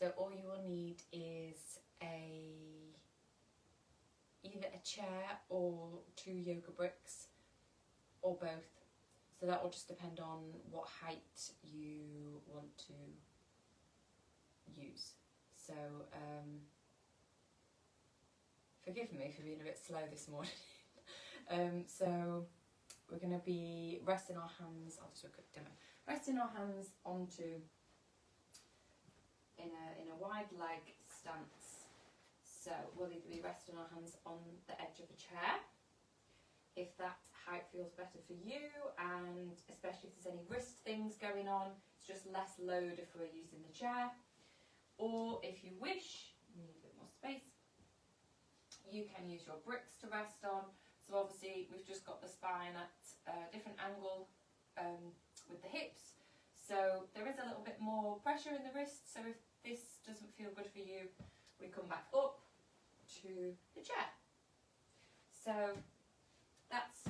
So all you will need is either a chair or 2 yoga bricks, or both. So that will just depend on what height you want to use. So forgive me for being a bit slow this morning. So we're going to be resting our hands, I'll just do a quick demo, resting our hands onto, in a wide leg stance. So we'll either be resting our hands on the edge of a chair, if that height feels better for you, and especially if there's any wrist things going on, it's just less load if we're using the chair. Or if you wish, you need a bit more space, you can use your bricks to rest on. So obviously we've just got the spine at a different angle with the hips, so there is a little bit more pressure in the wrist. So if this doesn't feel good for you, we come back up to the chair. So that's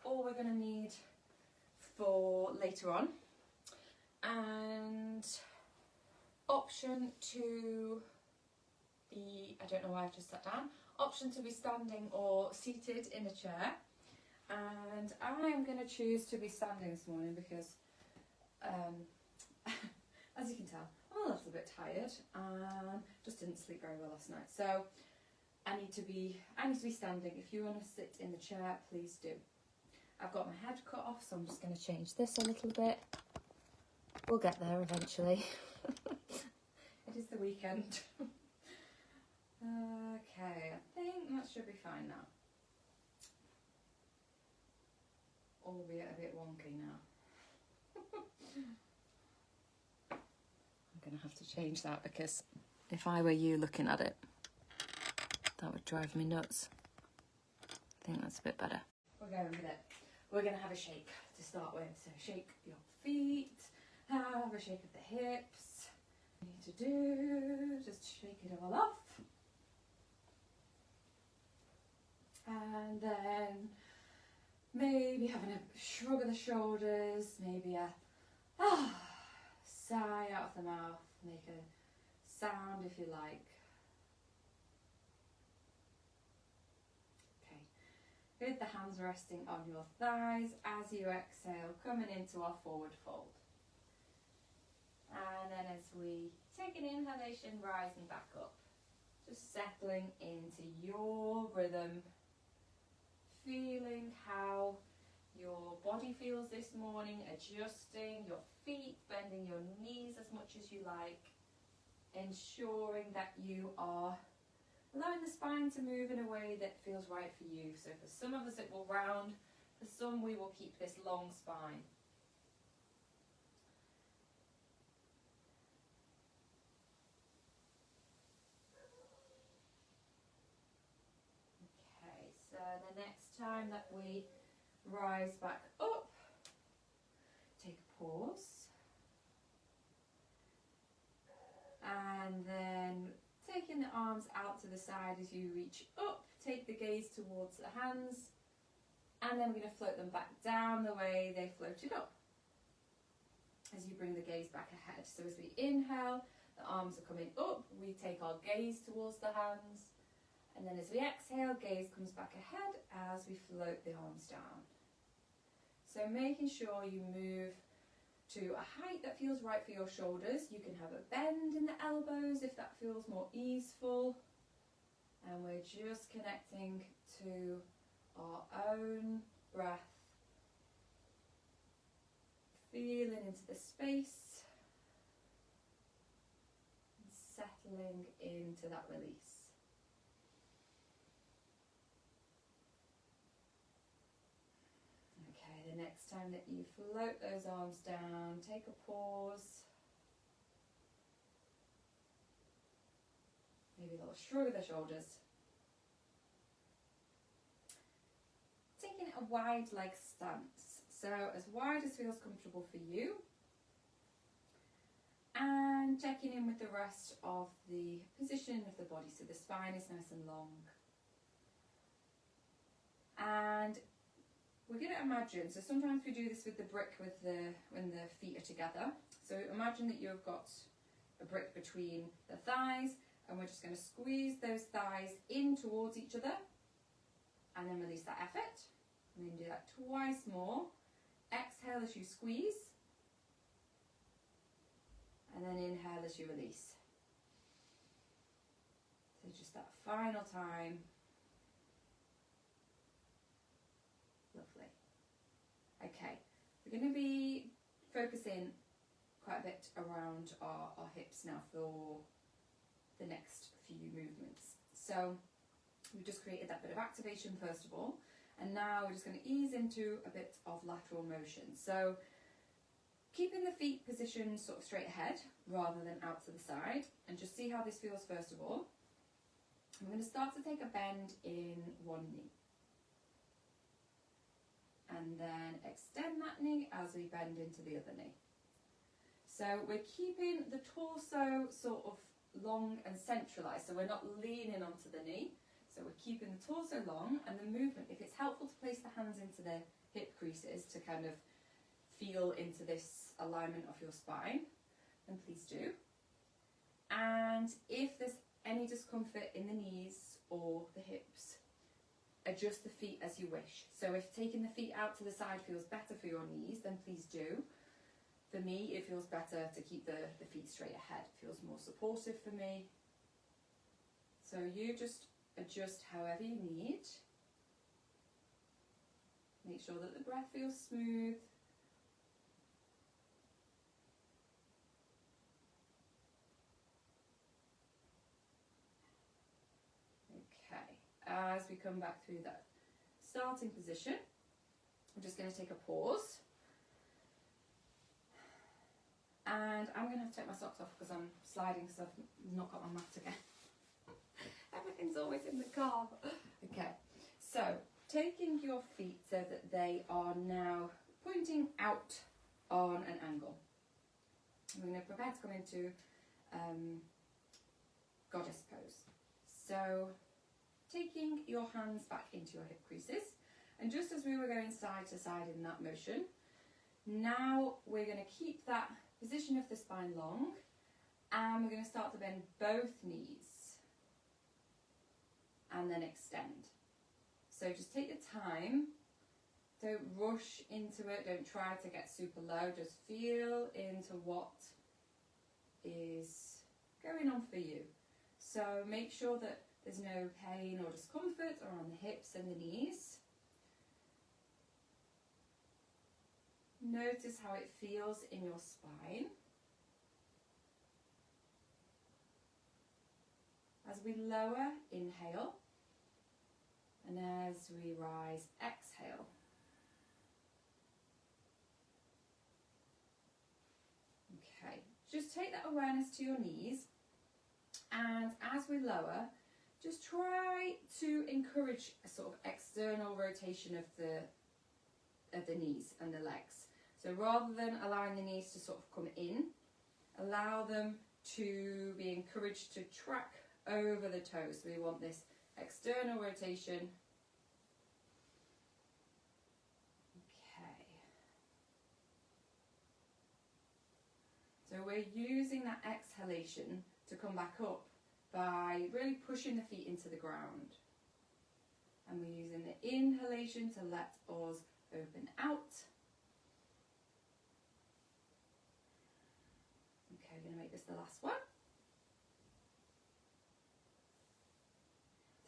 all we're going to need for later on. And option to be, I don't know why I've just sat down, option to be standing or seated in a chair. And I'm going to choose to be standing this morning because, as you can tell, I'm a little bit tired and just didn't sleep very well last night. So I need to be standing. If you want to sit in the chair, please do. I've got my head cut off, so I'm just going to change this a little bit. We'll get there eventually. It is the weekend. Okay, I think that should be fine now. Albeit a bit wonky now. I'm going to have to change that because if I were you looking at it, that would drive me nuts. I think that's a bit better. We're going with it. We're going to have a shake to start with. So shake your feet, have a shake of the hips. What you need to do, just shake it all off. And then maybe having a shrug of the shoulders, maybe a sigh out of the mouth, make a sound if you like. Okay, with the hands resting on your thighs as you exhale, coming into our forward fold. And then as we take an inhalation, rising back up, just settling into your rhythm. Feeling how your body feels this morning, adjusting your feet, bending your knees as much as you like, ensuring that you are allowing the spine to move in a way that feels right for you. So for some of us it will round, for some we will keep this long spine. So the next time that we rise back up, take a pause. And then taking the arms out to the side as you reach up, take the gaze towards the hands. And then we're going to float them back down the way they floated up. As you bring the gaze back ahead. So as we inhale, the arms are coming up, we take our gaze towards the hands. And then as we exhale, gaze comes back ahead as we float the arms down. So making sure you move to a height that feels right for your shoulders. You can have a bend in the elbows if that feels more easeful. And we're just connecting to our own breath. Feeling into the space. And settling into that release. The next time that you float those arms down, take a pause. Maybe a little shrug of the shoulders. Taking a wide leg stance. So as wide as feels comfortable for you. And checking in with the rest of the position of the body. So the spine is nice and long. And we're going to imagine, so sometimes we do this with the brick when the feet are together. So imagine that you've got a brick between the thighs, and we're just going to squeeze those thighs in towards each other and then release that effort. And then do that twice more. Exhale as you squeeze, and then inhale as you release. So just that final time. Lovely. Okay, we're going to be focusing quite a bit around our hips now for the next few movements. So we've just created that bit of activation first of all, and now we're just going to ease into a bit of lateral motion. So keeping the feet positioned sort of straight ahead rather than out to the side, and just see how this feels first of all. I'm going to start to take a bend in one knee, and then extend that knee as we bend into the other knee. So we're keeping the torso sort of long and centralised, so we're not leaning onto the knee. So we're keeping the torso long, and the movement, if it's helpful to place the hands into the hip creases to kind of feel into this alignment of your spine, then please do. And if there's any discomfort in the knees or the hips, adjust the feet as you wish. So if taking the feet out to the side feels better for your knees, then please do. For me, it feels better to keep the feet straight ahead. It feels more supportive for me. So you just adjust however you need. Make sure that the breath feels smooth. Okay, as we come back through that starting position, I'm just going to take a pause. And I'm going to have to take my socks off because I'm sliding because I've not got my mat again. Everything's always in the car. Okay, so taking your feet so that they are now pointing out on an angle. We're going to prepare to come into goddess pose. So taking your hands back into your hip creases, and just as we were going side to side in that motion, now we're going to keep that position of the spine long, and we're going to start to bend both knees and then extend. So just take your time, don't rush into it, don't try to get super low, just feel into what is going on for you. So make sure that there's no pain or discomfort around the hips and the knees. Notice how it feels in your spine. As we lower, inhale, and as we rise, exhale. Okay, just take that awareness to your knees, and as we lower, just try to encourage a sort of external rotation of the knees and the legs. So rather than allowing the knees to sort of come in, allow them to be encouraged to track over the toes. So we want this external rotation. Okay. So we're using that exhalation to come back up by really pushing the feet into the ground. And we're using the inhalation to let us open out. Okay, I'm going to make this the last one.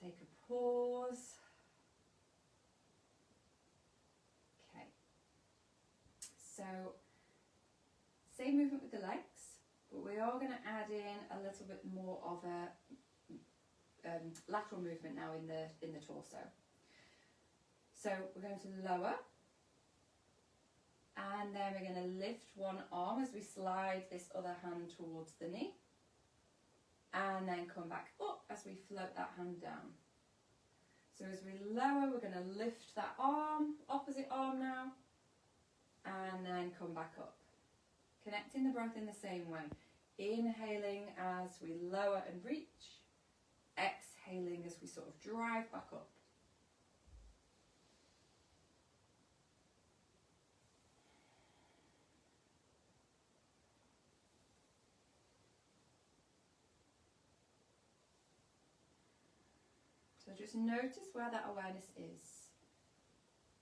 Take a pause. Okay. So, same movement with the legs, but we are going to add in a little bit more of a lateral movement now in the torso. So we're going to lower, and then we're going to lift one arm as we slide this other hand towards the knee, and then come back up as we float that hand down. So as we lower, we're going to lift that arm, opposite arm now, and then come back up. Connecting the breath in the same way. Inhaling as we lower and reach, exhaling as we sort of drive back up. So just notice where that awareness is.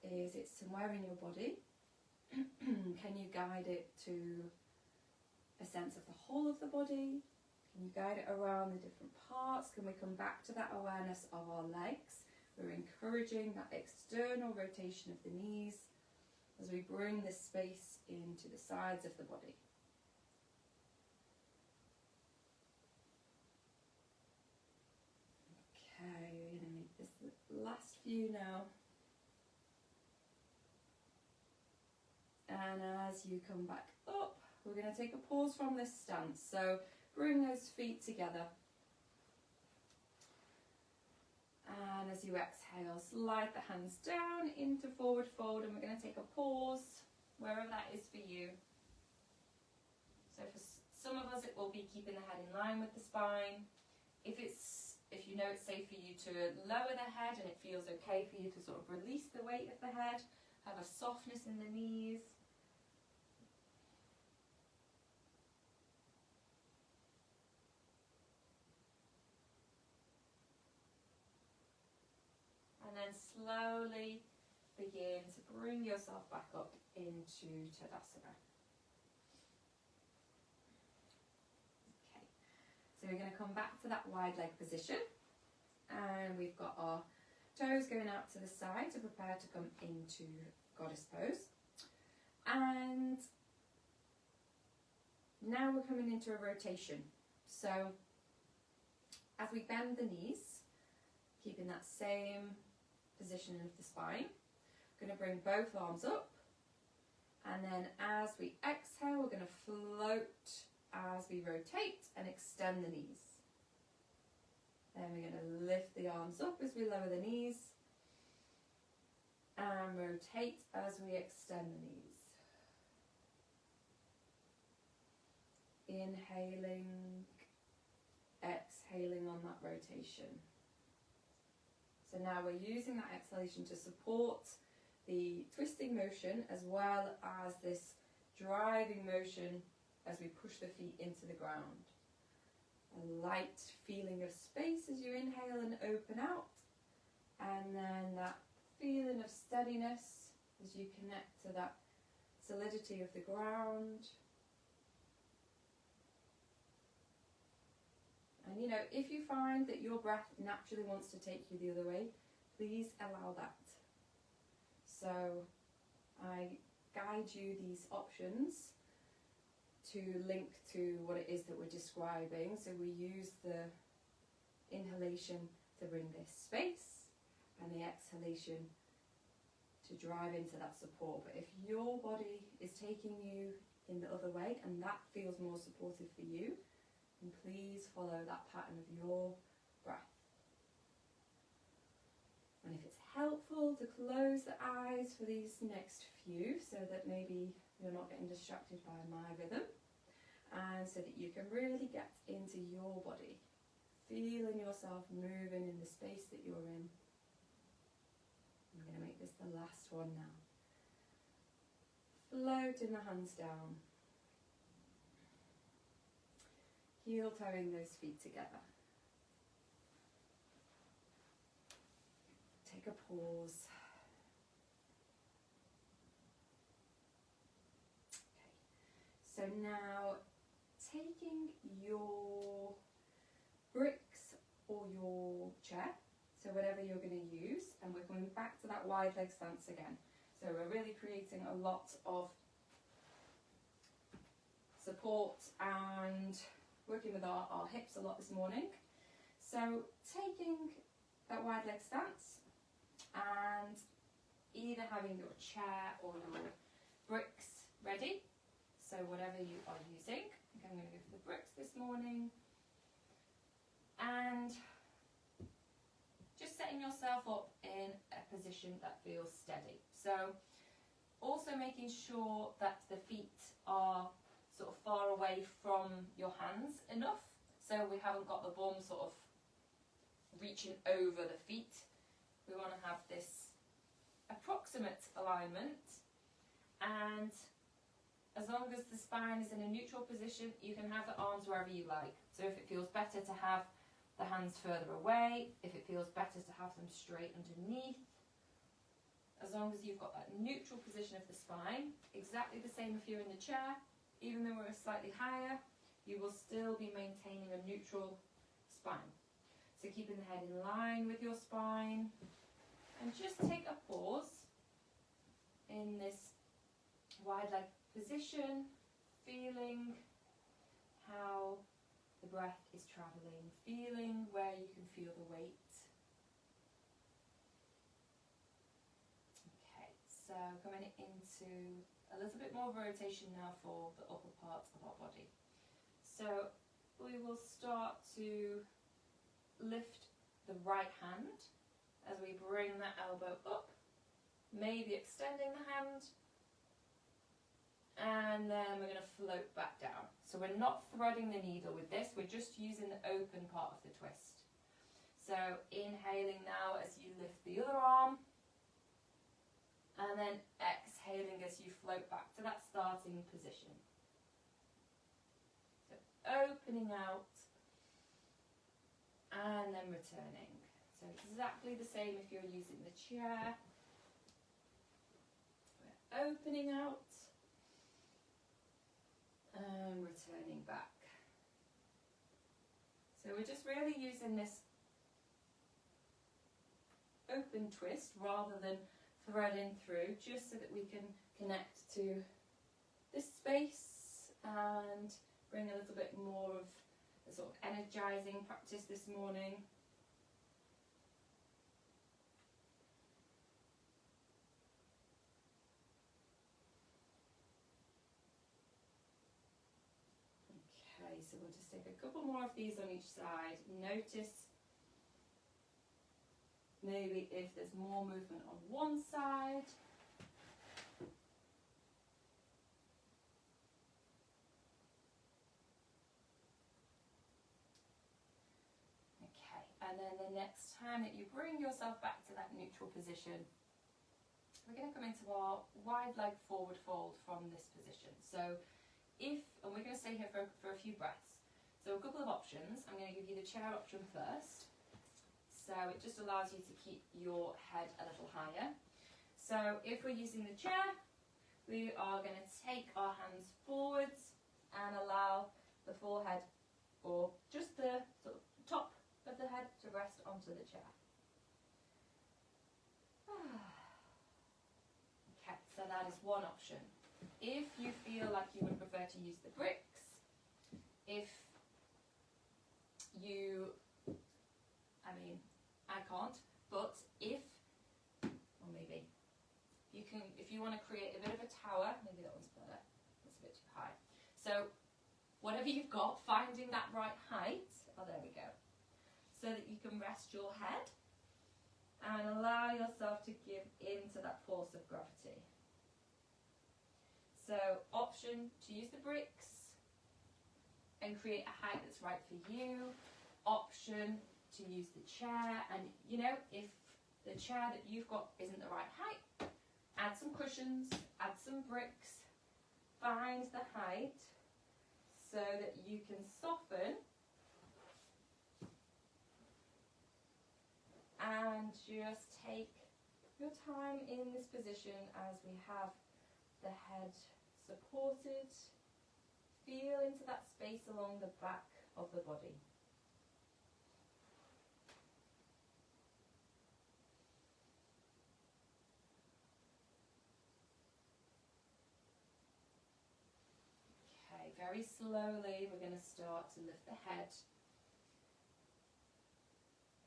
Is it somewhere in your body? Can you guide it to a sense of the whole of the body? Can you guide it around the different parts? Can we come back to that awareness of our legs? We're encouraging that external rotation of the knees as we bring this space into the sides of the body. Okay, we're going to make this the last few now. And as you come back up, we're going to take a pause from this stance. So bring those feet together. And as you exhale, slide the hands down into forward fold, and we're going to take a pause wherever that is for you. So for some of us, it will be keeping the head in line with the spine. If you know it's safe for you to lower the head and it feels okay for you to sort of release the weight of the head, have a softness in the knees. And then slowly begin to bring yourself back up into Tadasana. Okay, so we're going to come back to that wide leg position. And we've got our toes going out to the side to prepare to come into goddess pose. And now we're coming into a rotation. So as we bend the knees, keeping that same position of the spine, we're going to bring both arms up, and then as we exhale, we're going to float as we rotate and extend the knees. Then we're going to lift the arms up as we lower the knees and rotate as we extend the knees. Inhaling, exhaling on that rotation. So now we're using that exhalation to support the twisting motion as well as this driving motion as we push the feet into the ground. A light feeling of space as you inhale and open out, and then that feeling of steadiness as you connect to that solidity of the ground. And you know, if you find that your breath naturally wants to take you the other way, please allow that. So I guide you these options to link to what it is that we're describing. So we use the inhalation to bring this space and the exhalation to drive into that support. But if your body is taking you in the other way and that feels more supportive for you, and please follow that pattern of your breath. And if it's helpful to close the eyes for these next few so that maybe you're not getting distracted by my rhythm, and so that you can really get into your body, feeling yourself moving in the space that you're in. I'm going to make this the last one now. Floating the hands down. Heel toeing those feet together. Take a pause. Okay. So now taking your bricks or your chair, so whatever you're going to use, and we're coming back to that wide leg stance again. So we're really creating a lot of support and working with our hips a lot this morning. So taking that wide leg stance and either having your chair or your bricks ready, so whatever you are using. I think I'm going to go for the bricks this morning. And just setting yourself up in a position that feels steady. So also making sure that the feet are sort of far away from your hands enough, so we haven't got the bum sort of reaching over the feet. We want to have this approximate alignment, and as long as the spine is in a neutral position, you can have the arms wherever you like. So if it feels better to have the hands further away, if it feels better to have them straight underneath. As long as you've got that neutral position of the spine, exactly the same if you're in the chair, even though we're slightly higher, you will still be maintaining a neutral spine. So keeping the head in line with your spine, and just take a pause in this wide leg position, feeling how the breath is travelling, feeling where you can feel the weight. Okay, so coming into a little bit more rotation now for the upper parts of our body. So we will start to lift the right hand as we bring that elbow up, maybe extending the hand, and then we're going to float back down. So we're not threading the needle with this, we're just using the open part of the twist. So inhaling now as you lift the other arm, and then exhaling as you float back to that starting position. So opening out, and then returning. So exactly the same if you're using the chair. We're opening out and returning back. So we're just really using this open twist rather than threading through, just so that we can connect to this space and bring a little bit more of a sort of energizing practice this morning. Okay, so we'll just take a couple more of these on each side. Notice maybe if there's more movement on one side. Okay, and then the next time that you bring yourself back to that neutral position, we're going to come into our wide leg forward fold from this position. So and we're going to stay here for a few breaths. So a couple of options. I'm going to give you the chair option first. So it just allows you to keep your head a little higher. So if we're using the chair, we are going to take our hands forwards and allow the forehead, or just the sort of top of the head, to rest onto the chair. Okay, so that is one option. If you feel like you would prefer to use the bricks, if you, I can't, but if you want to create a bit of a tower, maybe that one's better, that's a bit too high. So whatever you've got, finding that right height, there we go, so that you can rest your head and allow yourself to give into that force of gravity. So option to use the bricks and create a height that's right for you. Option to use the chair, and if the chair that you've got isn't the right height, add some cushions, add some bricks, find the height so that you can soften and just take your time in this position as we have the head supported. Feel into that space along the back of the body. Okay, very slowly we're going to start to lift the head.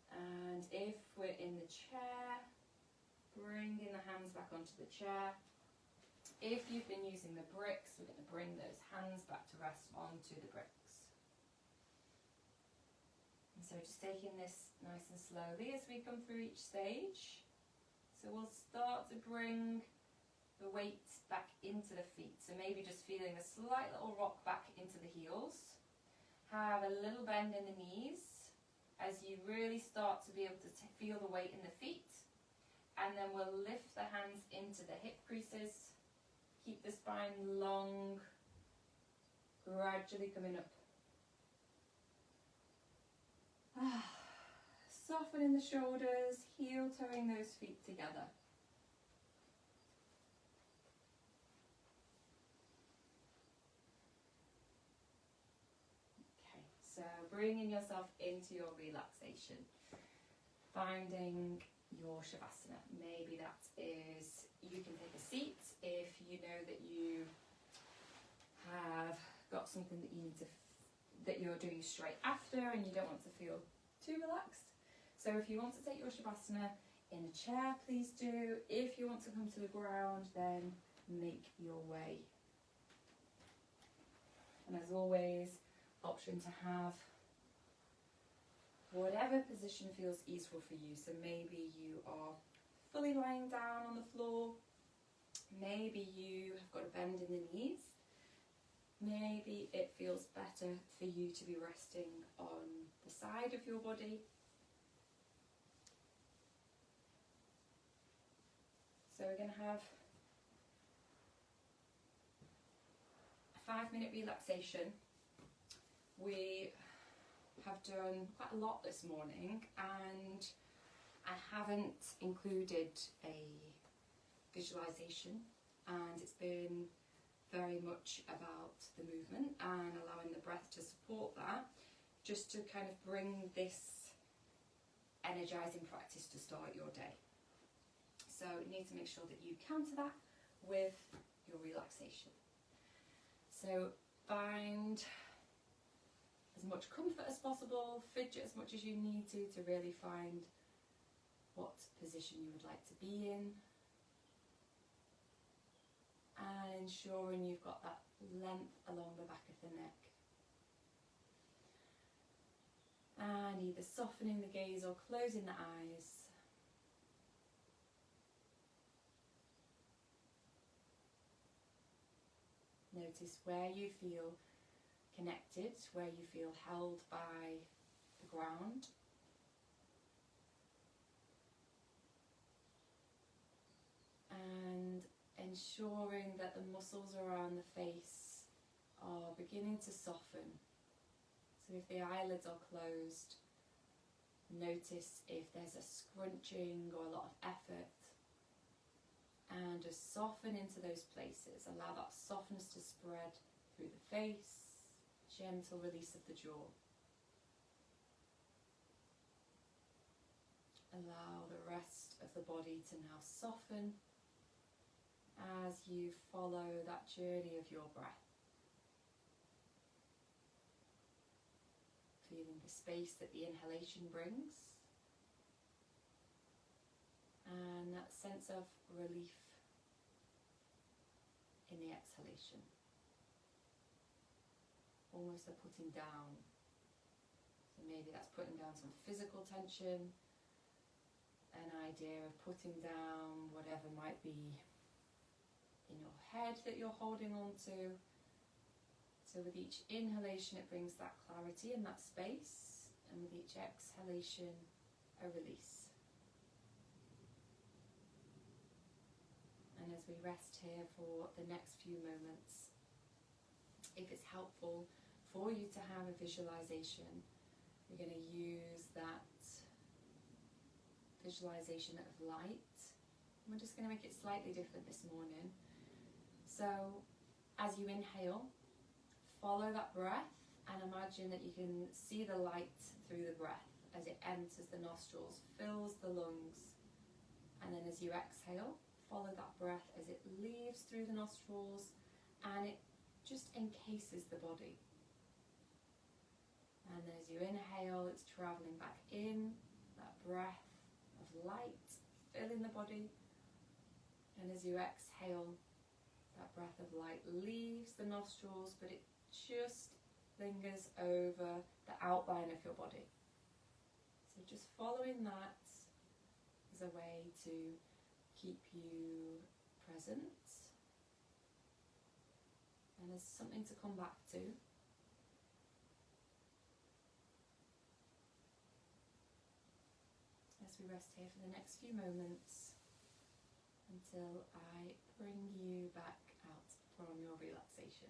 And if we're in the chair, bringing the hands back onto the chair. If you've been using the bricks, we're going to bring those hands back to rest onto the bricks. And so just taking this nice and slowly as we come through each stage. So we'll start to bring the weight back into the feet. So maybe just feeling a slight little rock back into the heels. Have a little bend in the knees as you really start to be able to feel the weight in the feet. And then we'll lift the hands into the hip creases. Keep the spine long, gradually coming up. softening the shoulders, heel toeing those feet together. Okay, so bringing yourself into your relaxation, finding your Shavasana. Maybe that is, you can take a seat if you know that you have got something that you need to, that you're doing straight after and you don't want to feel too relaxed. So if you want to take your Shavasana in a chair, please do. If you want to come to the ground, then make your way. And as always, option to have whatever position feels easeful for you. So maybe you are fully lying down on the floor, maybe you have got a bend in the knees, maybe it feels better for you to be resting on the side of your body. So we're going to have a 5-minute relaxation. We have done quite a lot this morning and I haven't included a visualization, and it's been very much about the movement and allowing the breath to support that, just to kind of bring this energizing practice to start your day. So you need to make sure that you counter that with your relaxation. So find as much comfort as possible, fidget as much as you need to really find what position you would like to be in, and ensuring you've got that length along the back of the neck. And either softening the gaze or closing the eyes. Notice where you feel connected, where you feel held by the ground. And ensuring that the muscles around the face are beginning to soften. So if the eyelids are closed, notice if there's a scrunching or a lot of effort, and just soften into those places. Allow that softness to spread through the face, gentle release of the jaw. Allow the rest of the body to now soften as you follow that journey of your breath. Feeling the space that the inhalation brings, and that sense of relief in the exhalation. Almost a putting down. So maybe that's putting down some physical tension, an idea of putting down whatever might be in your head that you're holding on to. So with each inhalation it brings that clarity and that space, and with each exhalation a release. And as we rest here for the next few moments, if it's helpful for you to have a visualization, we're going to use that visualization of light. We're just going to make it slightly different this morning. So as you inhale, follow that breath and imagine that you can see the light through the breath as it enters the nostrils, fills the lungs, and then as you exhale, follow that breath as it leaves through the nostrils and it just encases the body. And as you inhale, it's travelling back in, that breath of light filling the body, and as you exhale, that breath of light leaves the nostrils, but it just lingers over the outline of your body. So just following that is a way to keep you present, and there's something to come back to. As we rest here for the next few moments until I bring you back out from your relaxation.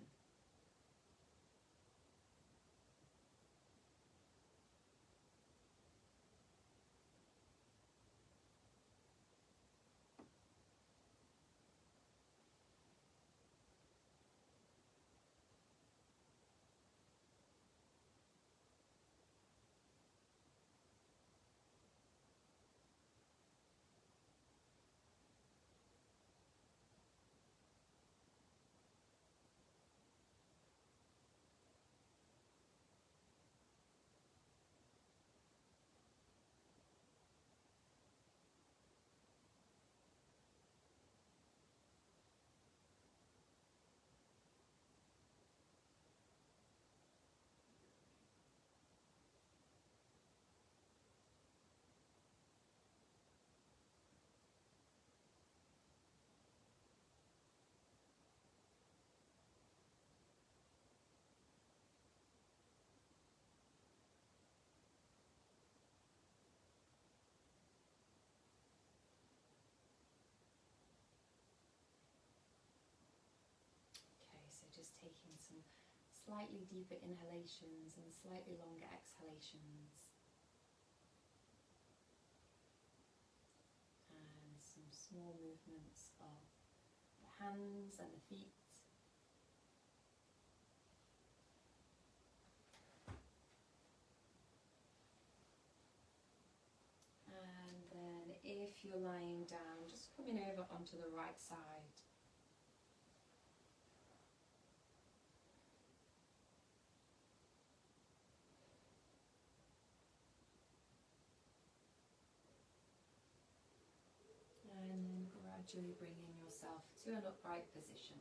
slightly deeper inhalations and slightly longer exhalations. And some small movements of the hands and the feet. And then if you're lying down, just coming over onto the right side. And then gradually bringing yourself to an upright position.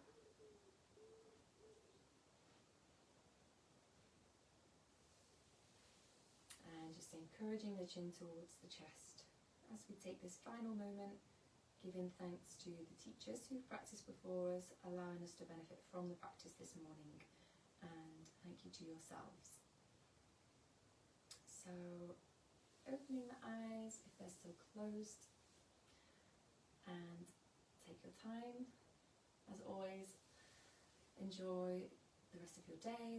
And just encouraging the chin towards the chest as we take this final moment, giving thanks to the teachers who've practiced before us, allowing us to benefit from the practice this morning, and thank you to yourselves. So opening the eyes if they're still closed, and take your time. As always, enjoy the rest of your day,